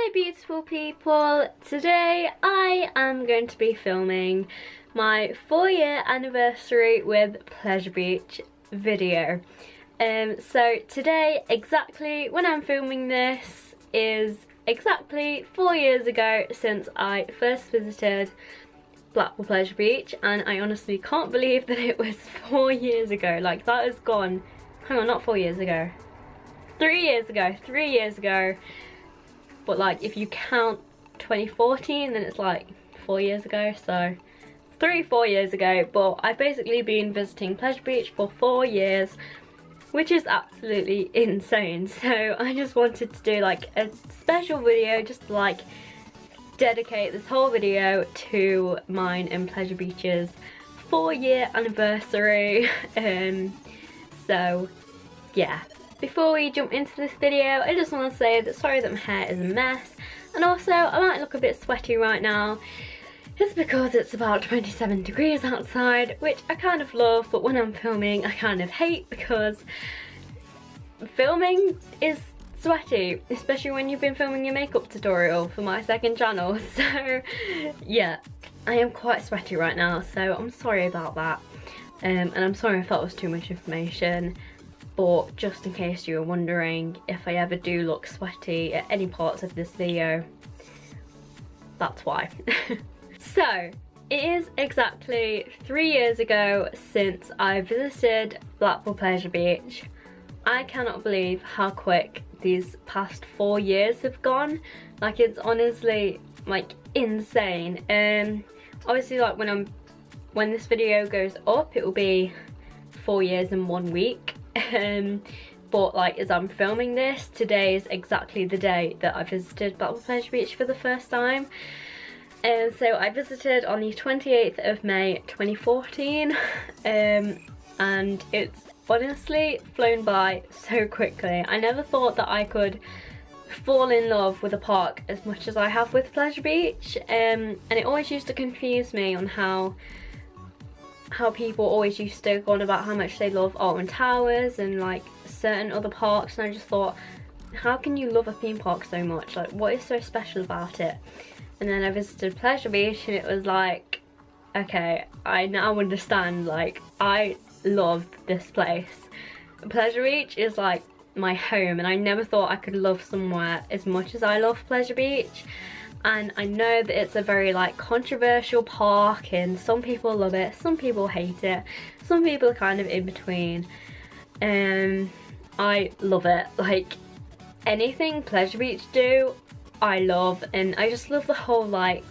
Hi beautiful people, today I am going to be filming my 4-year anniversary with Pleasure Beach video. So today, exactly when I'm filming this, is exactly 4 years ago since I first visited Blackpool Pleasure Beach, and I honestly can't believe that it was 4 years ago. Like, that has gone, hang on, not 4 years ago, 3 years ago, 3 years ago. But like, if you count 2014, then it's like 4 years ago, so 4 years ago. But I've basically been visiting Pleasure Beach for 4 years, which is absolutely insane. So I just wanted to do like a special video, just to like dedicate this whole video to mine and Pleasure Beach's 4-year anniversary. So yeah. Before we jump into this video, I just want to say that sorry that my hair is a mess, and also I might look a bit sweaty right now. It's because it's about 27 degrees outside, which I kind of love, but when I'm filming I kind of hate, because filming is sweaty, especially when you've been filming your makeup tutorial for my second channel. So yeah, I am quite sweaty right now, so I'm sorry about that. And I'm sorry if that was too much information. But just in case you were wondering, if I ever do look sweaty at any parts of this video, that's why. So, it is exactly 3 years ago since I visited Blackpool Pleasure Beach. I cannot believe how quick these past 4 years have gone. Like, it's honestly like insane. Obviously, like when this video goes up, it will be 4 years and 1 week. But like, as I'm filming this, today is exactly the day that I visited Blackpool Pleasure Beach for the first time. And so I visited on the 28th of May 2014, and it's honestly flown by so quickly. I never thought that I could fall in love with a park as much as I have with Pleasure Beach, and it always used to confuse me on how people always used to go on about how much they love Alton Towers and like certain other parks, and I just thought, how can you love a theme park so much? Like, what is so special about it? And then I visited Pleasure Beach and it was like, okay, I now understand. Like, I loved this place. Pleasure Beach is like my home, and I never thought I could love somewhere as much as I love Pleasure Beach. And I know that it's a very like controversial park, and some people love it, some people hate it, some people are kind of in between. I love it. Like, anything Pleasure Beach do, I love, and I just love the whole like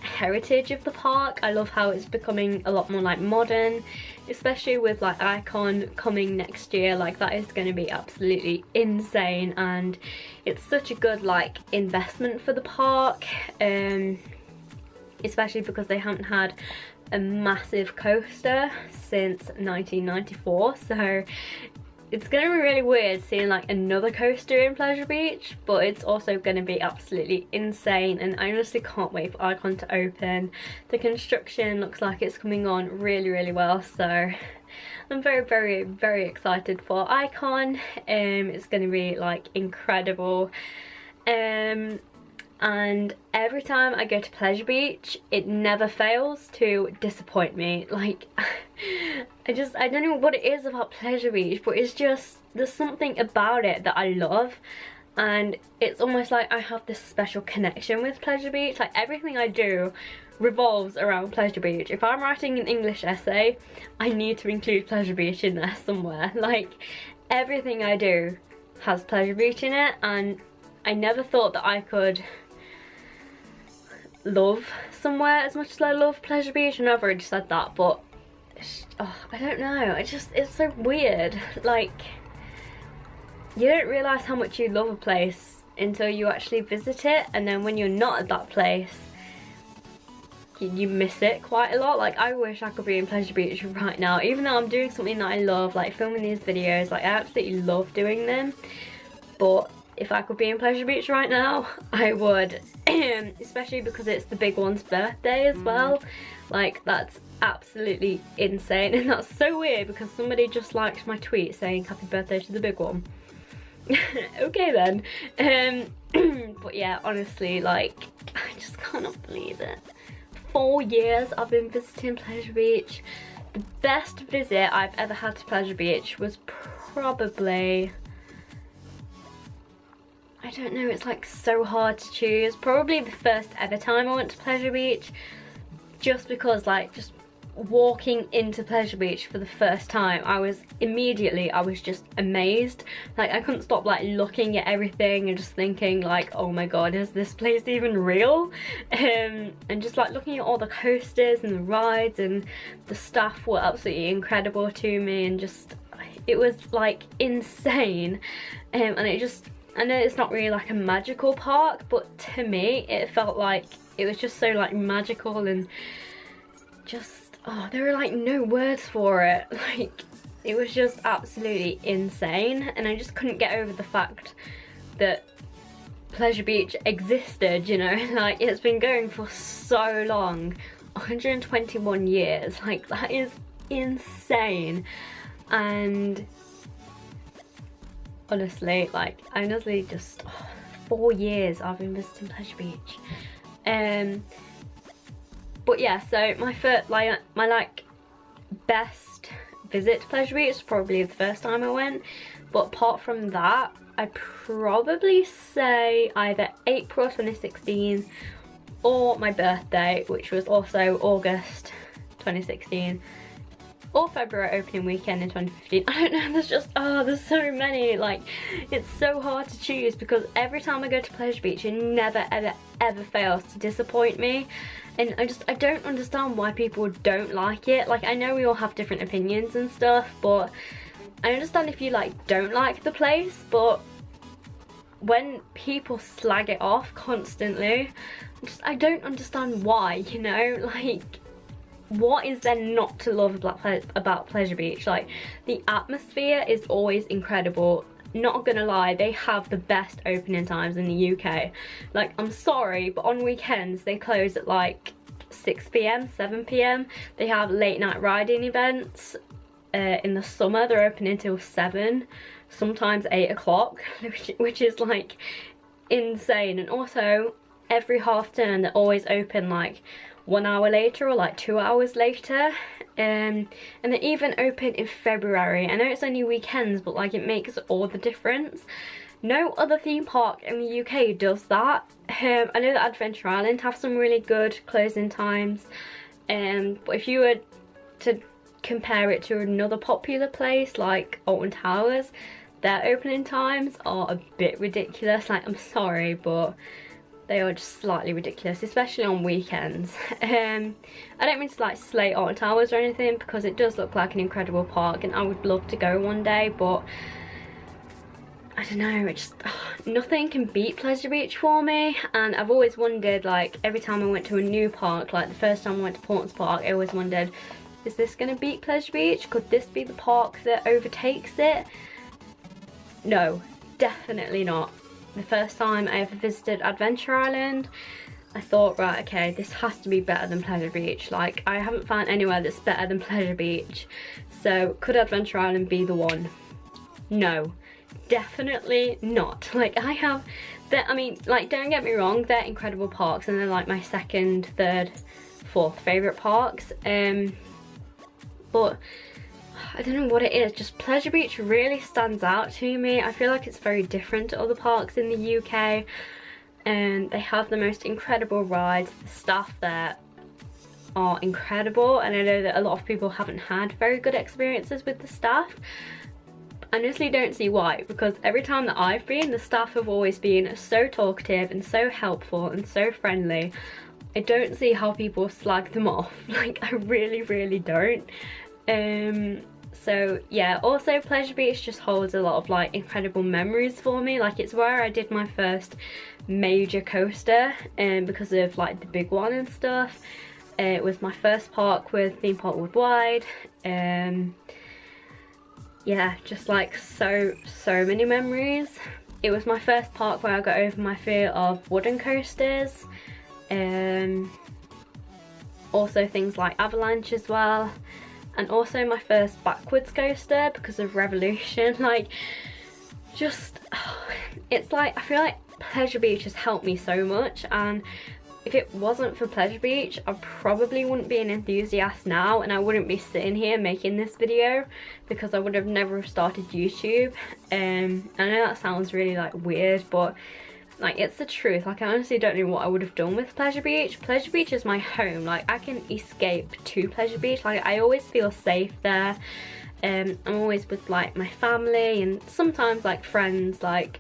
heritage of the park. I love how it's becoming a lot more like modern, especially with like Icon coming next year. Like, that is going to be absolutely insane, and it's such a good like investment for the park, especially because they haven't had a massive coaster since 1994. So it's going to be really weird seeing like another coaster in Pleasure Beach, but it's also going to be absolutely insane, and I honestly can't wait for Icon to open. The construction looks like it's coming on really, really well, so I'm very, very, very excited for Icon. It's going to be like incredible. And every time I go to Pleasure Beach, it never fails to disappoint me. Like, I don't know what it is about Pleasure Beach, but it's just, there's something about it that I love, and it's almost like I have this special connection with Pleasure Beach. Like, everything I do revolves around Pleasure Beach. If I'm writing an English essay, I need to include Pleasure Beach in there somewhere. Like, everything I do has Pleasure Beach in it, and I never thought that I could love somewhere as much as I love Pleasure Beach. I know I've already said that, but I don't know, it's so weird. Like, you don't realise how much you love a place until you actually visit it, and then when you're not at that place, you miss it quite a lot. Like, I wish I could be in Pleasure Beach right now, even though I'm doing something that I love, like filming these videos. Like, I absolutely love doing them, but if I could be in Pleasure Beach right now, I would. Especially because it's the big one's birthday as well. Like, that's absolutely insane, and that's so weird because somebody just liked my tweet saying happy birthday to the big one. Okay then. But yeah, honestly, like, I just cannot believe it. 4 years I've been visiting Pleasure Beach. The best visit I've ever had to Pleasure Beach was probably, I don't know, it's like so hard to choose. Probably the first ever time I went to Pleasure Beach, just because like just walking into Pleasure Beach for the first time, I was just amazed. Like I couldn't stop like looking at everything and just thinking like, oh my god, is this place even real? And just like looking at all the coasters and the rides, and the staff were absolutely incredible to me, and just it was like insane. And it just, I know it's not really like a magical park, but to me it felt like it was just so like magical, and just, oh, there were like no words for it. Like it was just absolutely insane, and I just couldn't get over the fact that Pleasure Beach existed, you know. Like it's been going for so long, 121 years, like that is insane. And honestly, like I honestly just 4 years I've been visiting Pleasure Beach. But yeah, so my first, my best visit to Pleasure Beach was probably the first time I went. But apart from that, I'd probably say either April 2016 or my birthday, which was also August 2016, or February opening weekend in 2015. I don't know, there's just, oh, there's so many. Like, it's so hard to choose because every time I go to Pleasure Beach, it never ever fails to disappoint me. And I don't understand why people don't like it. Like, I know we all have different opinions and stuff, but I understand if you like don't like the place, but when people slag it off constantly, I don't understand why, you know. Like, what is there not to love about Pleasure Beach? Like, the atmosphere is always incredible. Not gonna lie, they have the best opening times in the UK. Like, I'm sorry, but on weekends they close at like 6 p.m, 7 p.m. They have late night riding events. In the summer they're open until 7, sometimes 8 o'clock, which is like insane. And also every half term they're always open like 1 hour later or like 2 hours later. And they're even open in February. I know it's only weekends, but like it makes all the difference. No other theme park in the UK does that. I know that Adventure Island have some really good closing times, but if you were to compare it to another popular place like Alton Towers, their opening times are a bit ridiculous. Like, I'm sorry, but they are just slightly ridiculous, especially on weekends. I don't mean to like slate Alton Towers or anything, because it does look like an incredible park and I would love to go one day, but I don't know, it's just, nothing can beat Pleasure Beach for me. And I've always wondered, like, every time I went to a new park, like the first time I went to Portons Park, I always wondered, is this going to beat Pleasure Beach? Could this be the park that overtakes it? No, definitely not. The first time I ever visited Adventure Island, I thought, right, okay, this has to be better than Pleasure Beach. Like, I haven't found anywhere that's better than Pleasure Beach. So, could Adventure Island be the one? No, definitely not. Like, I mean, like, don't get me wrong, they're incredible parks and they're like my second, third, fourth favourite parks. But I don't know what it is, just Pleasure Beach really stands out to me. I feel like it's very different to other parks in the UK, and they have the most incredible rides. The staff there are incredible, and I know that a lot of people haven't had very good experiences with the staff. I honestly don't see why, because every time that I've been, the staff have always been so talkative and so helpful and so friendly. I don't see how people slag them off. Like, I really don't. So yeah, also Pleasure Beach just holds a lot of like incredible memories for me. Like, it's where I did my first major coaster, because of like the big one and stuff. It was my first park with Theme Park Worldwide. Yeah, just like so many memories. It was my first park where I got over my fear of wooden coasters. Also things like Avalanche as well. And also my first backwards coaster because of Revolution. Like, just, it's like, I feel like Pleasure Beach has helped me so much, and if it wasn't for Pleasure Beach, I probably wouldn't be an enthusiast now, and I wouldn't be sitting here making this video, because I would have never started YouTube. I know that sounds really like weird, but like, it's the truth. Like, I honestly don't know what I would have done with Pleasure Beach. Pleasure Beach is my home. Like, I can escape to Pleasure Beach. Like, I always feel safe there. I'm always with like my family and sometimes like friends, like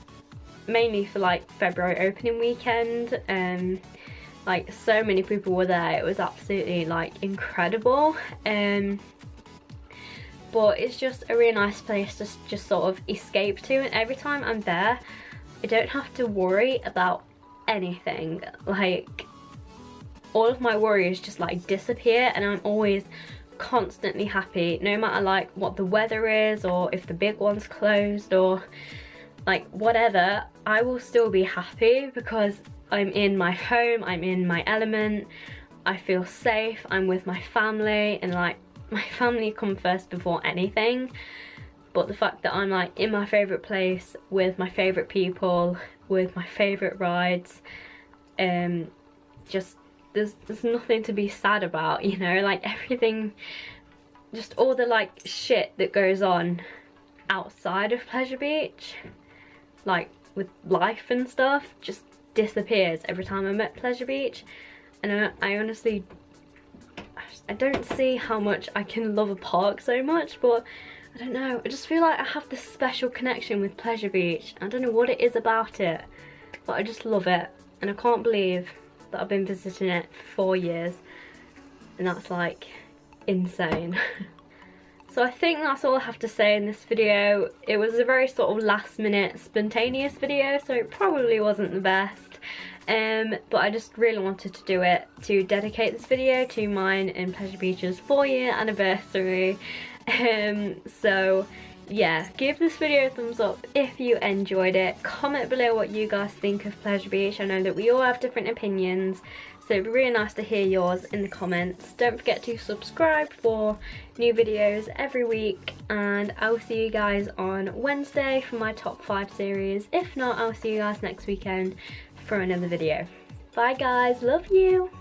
mainly for like February opening weekend. Like, so many people were there. It was absolutely like incredible. But it's just a really nice place to just sort of escape to, and every time I'm there I don't have to worry about anything. Like, all of my worries just like disappear, and I'm always constantly happy, no matter like what the weather is, or if the big one's closed, or like whatever. I will still be happy because I'm in my home, I'm in my element, I feel safe, I'm with my family, and like my family come first before anything. But the fact that I'm like in my favourite place with my favourite people, with my favourite rides, just there's nothing to be sad about, you know. Like, everything, just all the like shit that goes on outside of Pleasure Beach, like with life and stuff, just disappears every time I'm at Pleasure Beach. And I honestly, I don't see how much I can love a park so much, but I don't know, I just feel like I have this special connection with Pleasure Beach. I don't know what it is about it, but I just love it, and I can't believe that I've been visiting it for 4 years, and that's like insane. So I think that's all I have to say in this video. It was a very sort of last minute spontaneous video, so it probably wasn't the best. But I just really wanted to do it to dedicate this video to mine and Pleasure Beach's 4-year anniversary. So yeah, give this video a thumbs up if you enjoyed it. Comment below what you guys think of Pleasure Beach. I know that we all have different opinions, so it'd be really nice to hear yours in the comments. Don't forget to subscribe for new videos every week, and I'll see you guys on Wednesday for my top 5 series. If not, I'll see you guys next weekend for another video. Bye guys, love you!